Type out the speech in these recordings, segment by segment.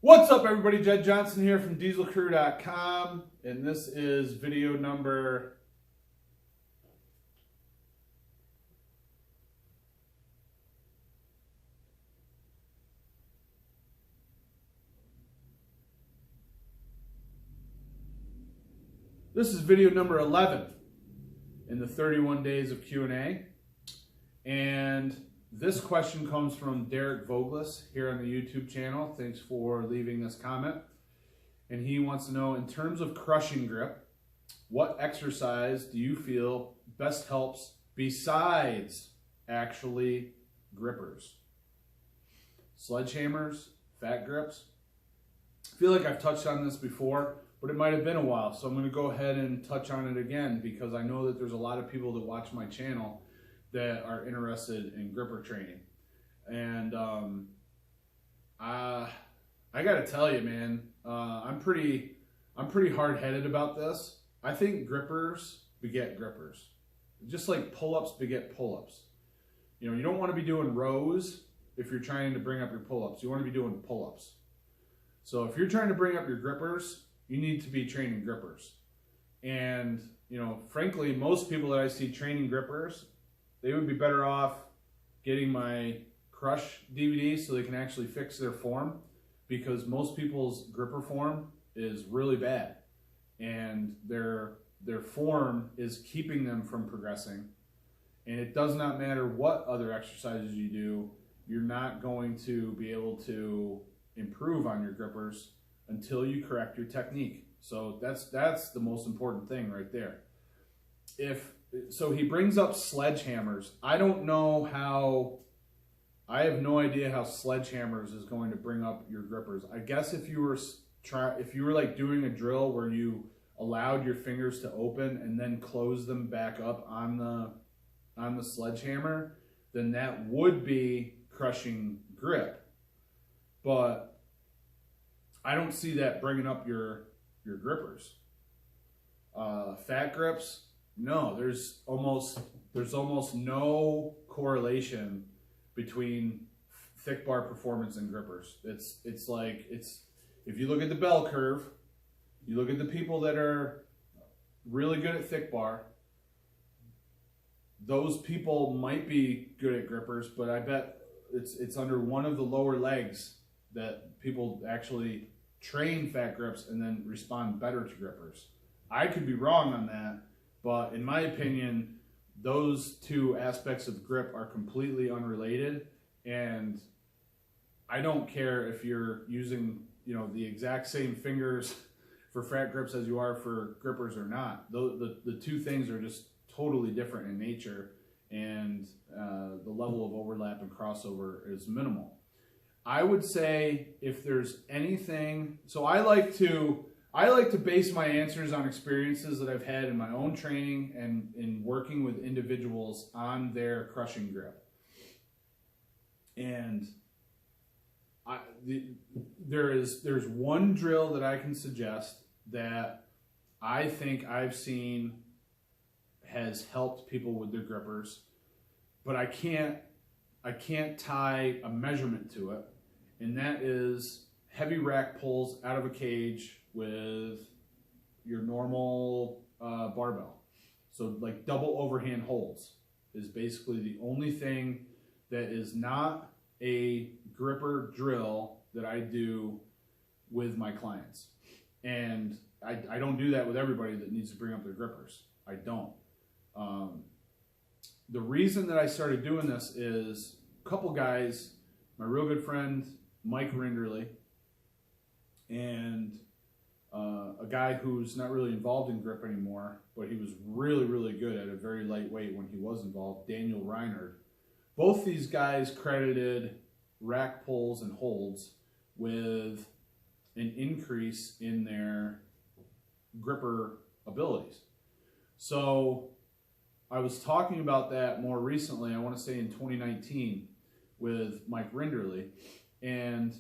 What's up, everybody? Jed Johnson here from dieselcrew.com, and this is video number This is video number 11 in the 31 days of Q&A, and this question comes from Derek Voglis here on the YouTube channel. Thanks for leaving this comment. And he wants to know, in terms of crushing grip, what exercise do you feel best helps besides actually grippers? Sledgehammers, fat grips? I feel like I've touched on this before, but it might have been a while, so I'm going to go ahead and touch on it again because I know that there's a lot of people that watch my channel that are interested in gripper training. And I got to tell you, man, I'm pretty hard-headed about this. I think grippers beget grippers. Just like pull-ups beget pull-ups. You know, you don't want to be doing rows if you're trying to bring up your pull-ups. You want to be doing pull-ups. So if you're trying to bring up your grippers, you need to be training grippers. And, you know, frankly, most people that I see training grippers, they would be better off getting my Crush DVD so they can actually fix their form, because most people's gripper form is really bad. And their form is keeping them from progressing. And it does not matter what other exercises you do, you're not going to be able to improve on your grippers until you correct your technique. So that's the most important thing right there. So he brings up sledgehammers. I have no idea how sledgehammers is going to bring up your grippers. I guess if you were like doing a drill where you allowed your fingers to open and then close them back up on the sledgehammer, then that would be crushing grip. But I don't see that bringing up your grippers. Fat grips, no. There's almost no correlation between thick bar performance and grippers. It's if you look at the bell curve, you look at the people that are really good at thick bar, those people might be good at grippers, but I bet it's under one of the lower legs that people actually train fat grips and then respond better to grippers. I could be wrong on that, but in my opinion, those two aspects of grip are completely unrelated. And I don't care if you're using, you know, the exact same fingers for fat grips as you are for grippers or not. The two things are just totally different in nature, and the level of overlap and crossover is minimal. I would say if there's anything, so I like to base my answers on experiences that I've had in my own training and in working with individuals on their crushing grip. And there's one drill that I can suggest that I think I've seen has helped people with their grippers, but I can't tie a measurement to it, and that is heavy rack pulls out of a cage with your normal barbell. So like double overhand holds is basically the only thing that is not a gripper drill that I do with my clients. And I don't do that with everybody that needs to bring up their grippers. I don't. The reason that I started doing this is a couple guys, my real good friend Mike Rinderly, and a guy who's not really involved in grip anymore, but he was really, really good at a very lightweight when he was involved, Daniel Reinhardt. Both these guys credited rack pulls and holds with an increase in their gripper abilities. So I was talking about that more recently, I want to say in 2019, with Mike Rinderly, and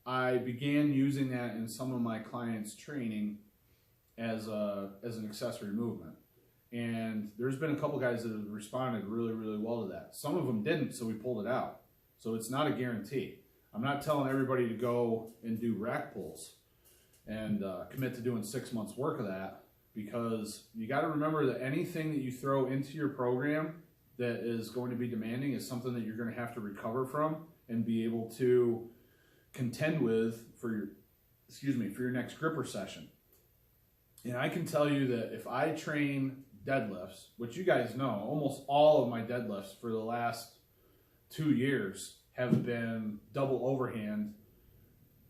I began using that in some of my clients' training as an accessory movement. And there's been a couple guys that have responded really, really well to that. Some of them didn't, so we pulled it out. So it's not a guarantee. I'm not telling everybody to go and do rack pulls and commit to doing 6 months work of that, because you got to remember that anything that you throw into your program that is going to be demanding is something that you're going to have to recover from and be able to contend with for your next gripper session. And I can tell you that if I train deadlifts, which you guys know, almost all of my deadlifts for the last 2 years have been double overhand,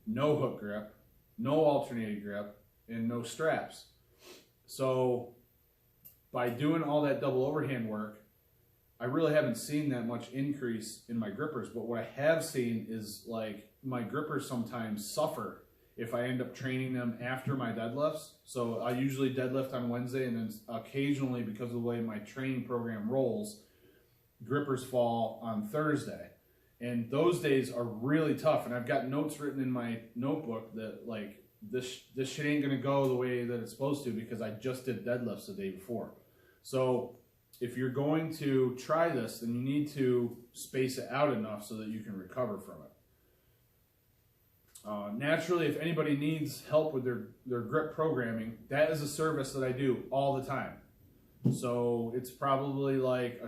no hook grip, no alternating grip, and no straps. So by doing all that double overhand work, I really haven't seen that much increase in my grippers. But what I have seen is, like, my grippers sometimes suffer if I end up training them after my deadlifts. So I usually deadlift on Wednesday, and then occasionally, because of the way my training program rolls, grippers fall on Thursday. And those days are really tough. And I've got notes written in my notebook that, like, this shit ain't gonna go the way that it's supposed to because I just did deadlifts the day before. So if you're going to try this, then you need to space it out enough so that you can recover from it. Naturally, if anybody needs help with their grip programming, that is a service that I do all the time. So it's probably like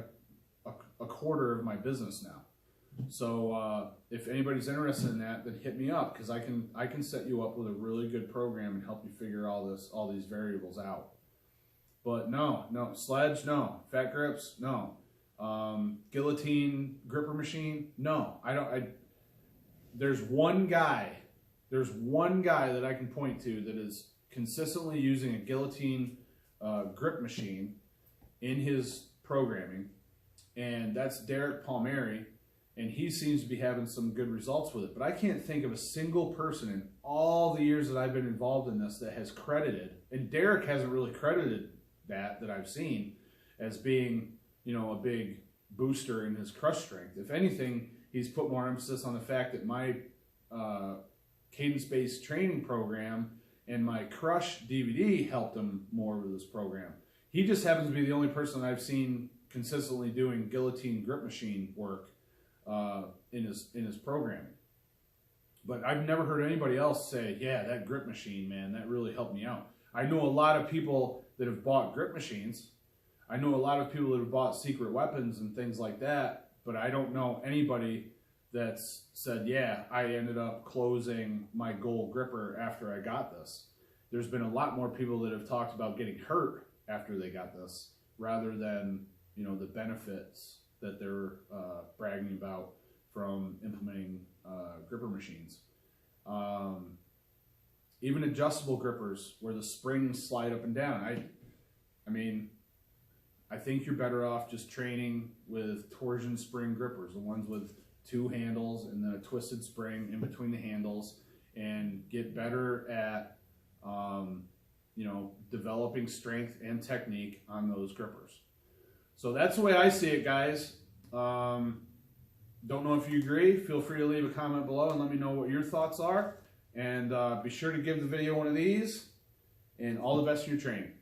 a quarter of my business now. So if anybody's interested in that, then hit me up, because I can set you up with a really good program and help you figure all these variables out. But no, sledge, no. Fat grips, no. Guillotine gripper machine, no. There's one guy that I can point to that is consistently using a guillotine grip machine in his programming, and that's Derek Palmieri, and he seems to be having some good results with it. But I can't think of a single person in all the years that I've been involved in this that has credited, and Derek hasn't really credited that I've seen as being, a big booster in his crush strength. If anything, he's put more emphasis on the fact that my cadence-based training program and my crush DVD helped him more with this program. He just happens to be the only person I've seen consistently doing guillotine grip machine work in his programming. But I've never heard anybody else say, yeah, that grip machine, man, that really helped me out. I know a lot of people that have bought grip machines. I know a lot of people that have bought secret weapons and things like that, but I don't know anybody that's said, yeah, I ended up closing my gold gripper after I got this. There's been a lot more people that have talked about getting hurt after they got this, rather than, the benefits that they're bragging about from implementing gripper machines. Even adjustable grippers where the springs slide up and down. I think you're better off just training with torsion spring grippers, the ones with 2 handles and then a twisted spring in between the handles, and get better at developing strength and technique on those grippers. So that's the way I see it, guys. Don't know if you agree. Feel free to leave a comment below and let me know what your thoughts are. And be sure to give the video one of these, and all the best in your training.